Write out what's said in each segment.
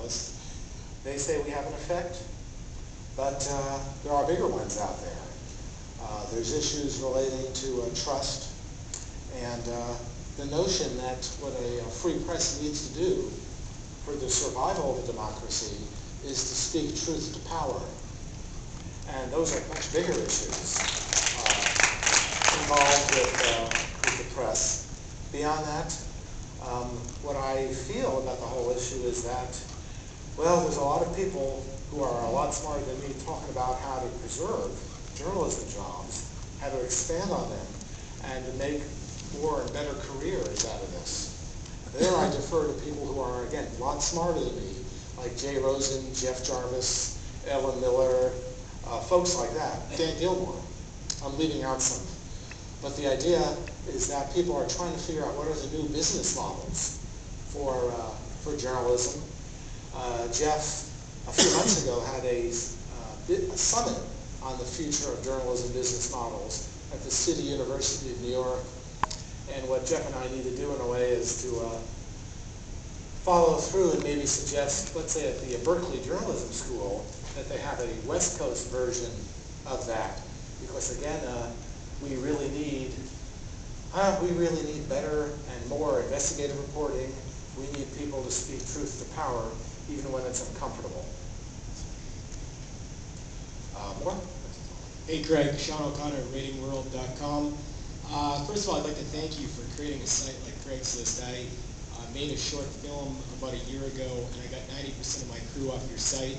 journalists. They say we have an effect, but there are bigger ones out there. There's issues relating to trust and the notion that what a free press needs to do for the survival of a democracy is to speak truth to power. And those are much bigger issues involved with the press. Beyond that, what I feel about the whole issue is that, well, there's a lot of people who are a lot smarter than me talking about how to preserve journalism jobs, how to expand on them, and to make more and better careers out of this. There I defer to people who are, again, a lot smarter than me, like Jay Rosen, Jeff Jarvis, Ellen Miller, folks like that, Dan Gilmore. I'm leaving out some. But the idea is that people are trying to figure out what are the new business models for journalism. Jeff, a few months ago, had a summit on the future of journalism business models at the City University of New York. And what Jeff and I need to do in a way is to follow through and maybe suggest, let's say at the Berkeley Journalism School, that they have a West Coast version of that. Because again, we really need better and more investigative reporting. We need people to speak truth to power, even when it's uncomfortable. More? Hey Craig, Sean O'Connor at ratingworld.com. First of all, I'd like to thank you for creating a site like Craigslist. I made a short film about a year ago, and I got 90% of my crew off your site.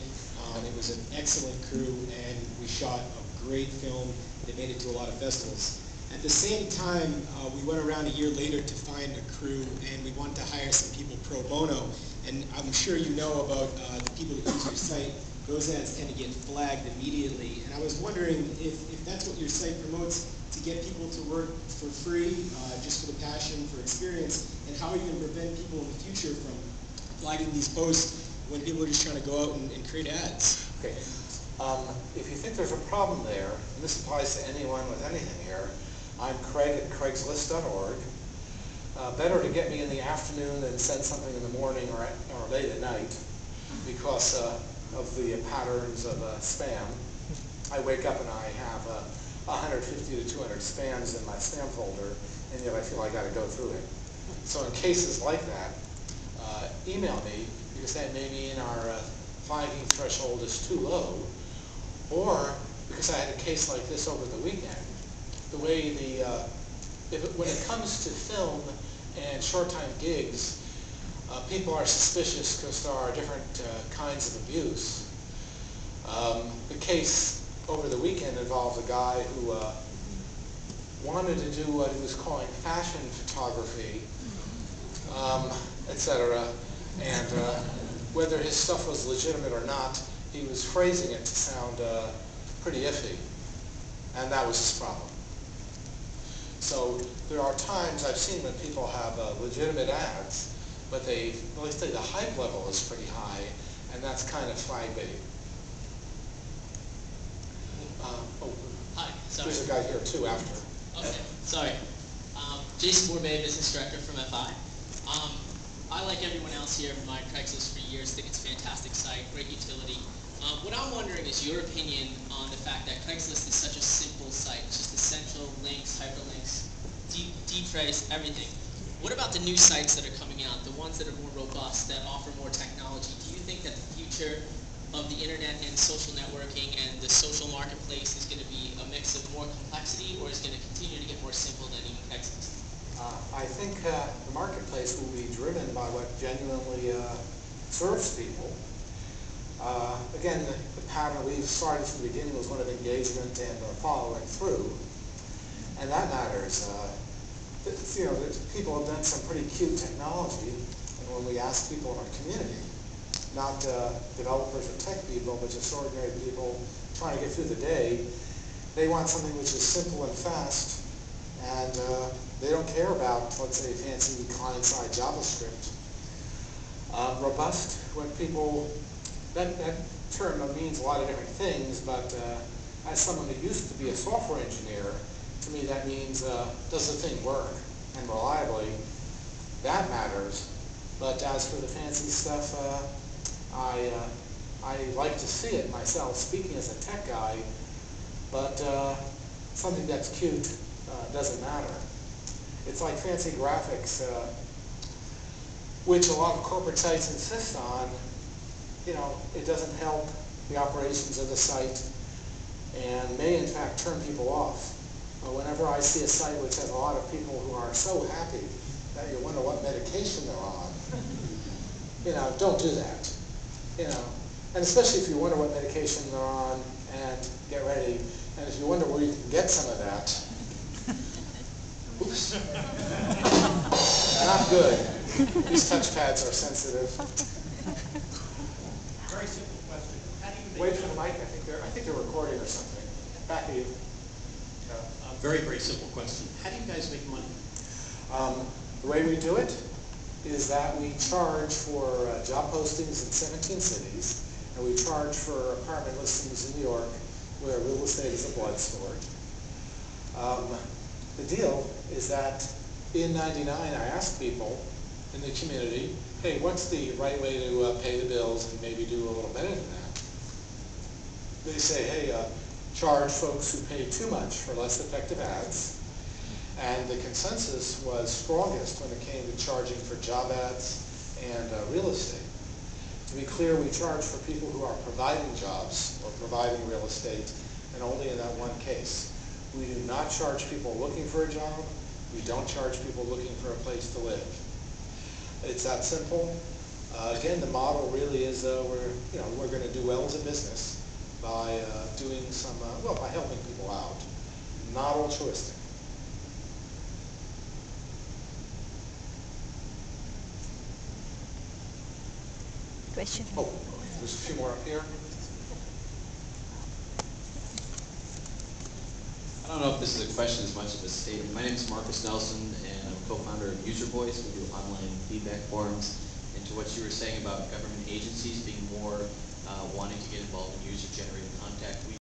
It was an excellent crew, and we shot a great film that made it to a lot of festivals. At the same time, we went around a year later to find a crew, and we wanted to hire some people pro bono. And I'm sure you know about the people that use your site. Those ads tend to get flagged immediately. And I was wondering if that's what your site promotes, to get people to work for free, just for the passion, for experience, and how you can prevent people in the future from flagging these posts when people are just trying to go out and create ads. Okay. If you think there's a problem there, and this applies to anyone with anything here, I'm Craig at Craigslist.org. Better to get me in the afternoon than send something in the morning or late at night because of the patterns of spam. I wake up and I have 150 to 200 spams in my spam folder, and yet I feel I got to go through it. So in cases like that, email me, because that may mean our flagging threshold is too low, or because I had a case like this over the weekend. The way when it comes to film and short-time gigs, people are suspicious because there are different kinds of abuse. The case over the weekend involved a guy who wanted to do what he was calling fashion photography, etc. And whether his stuff was legitimate or not, he was phrasing it to sound pretty iffy, and that was his problem. So there are times I've seen when people have legitimate ads, but let's say the hype level is pretty high, and that's kind of flag bait. Hi, sorry. There's a guy here too after. Okay, sorry. Jason Borbet, Business Director from FI. I, like everyone else here, have admired Craigslist for years. Think it's a fantastic site, great utility. What I'm wondering is your opinion on the fact that Craigslist is such a simple site. It's just essential links, hyperlinks, deep phrase, everything. What about the new sites that are coming out, the ones that are more robust, that offer more technology? Do you think that the future of the internet and social networking and the social marketplace is going to be a mix of more complexity, or is it going to continue to get more simple than even Craigslist? I think the marketplace will be driven by what genuinely serves people. Again, the pattern we've started from the beginning was one of engagement and following through, and that matters. People have done some pretty cute technology, and when we ask people in our community, not developers or tech people, but just ordinary people trying to get through the day, they want something which is simple and fast, and they don't care about, let's say, fancy client-side JavaScript. Robust, when people, that term means a lot of different things, but as someone who used to be a software engineer, to me that means, does the thing work? And reliably, that matters. But as for the fancy stuff, I like to see it myself, speaking as a tech guy, but something that's cute doesn't matter. It's like fancy graphics, which a lot of corporate sites insist on. You know, it doesn't help the operations of the site and may in fact turn people off. Whenever I see a site which has a lot of people who are so happy that you wonder what medication they're on, you know, don't do that. You know, and especially if you wonder what medication they're on, and get ready, and if you wonder where you can get some of that, oops, not good. These touchpads are sensitive. Very simple question. How do you Wait for the mic. I think they're recording or something. Back to you. Very, very simple question. How do you guys make money? The way we do it is that we charge for job postings in 17 cities, and we charge for apartment listings in New York, where real estate is a blood sport. The deal is that in '99, I asked people in the community, hey, what's the right way to pay the bills and maybe do a little better than that? They say, hey, charge folks who pay too much for less effective ads. And the consensus was strongest when it came to charging for job ads and real estate. To be clear, we charge for people who are providing jobs or providing real estate, and only in that one case. We do not charge people looking for a job. We don't charge people looking for a place to live. It's that simple. Again, the model really is we're going to do well as a business by doing some, by helping people out, not altruistic. Question. Oh, there's a few more up here. I don't know if this is a question as much as a statement. My name is Marcus Nelson, and I'm co-founder of User Voice. We do online feedback forums. And to what you were saying about government agencies being more wanting to get involved in user-generated contact,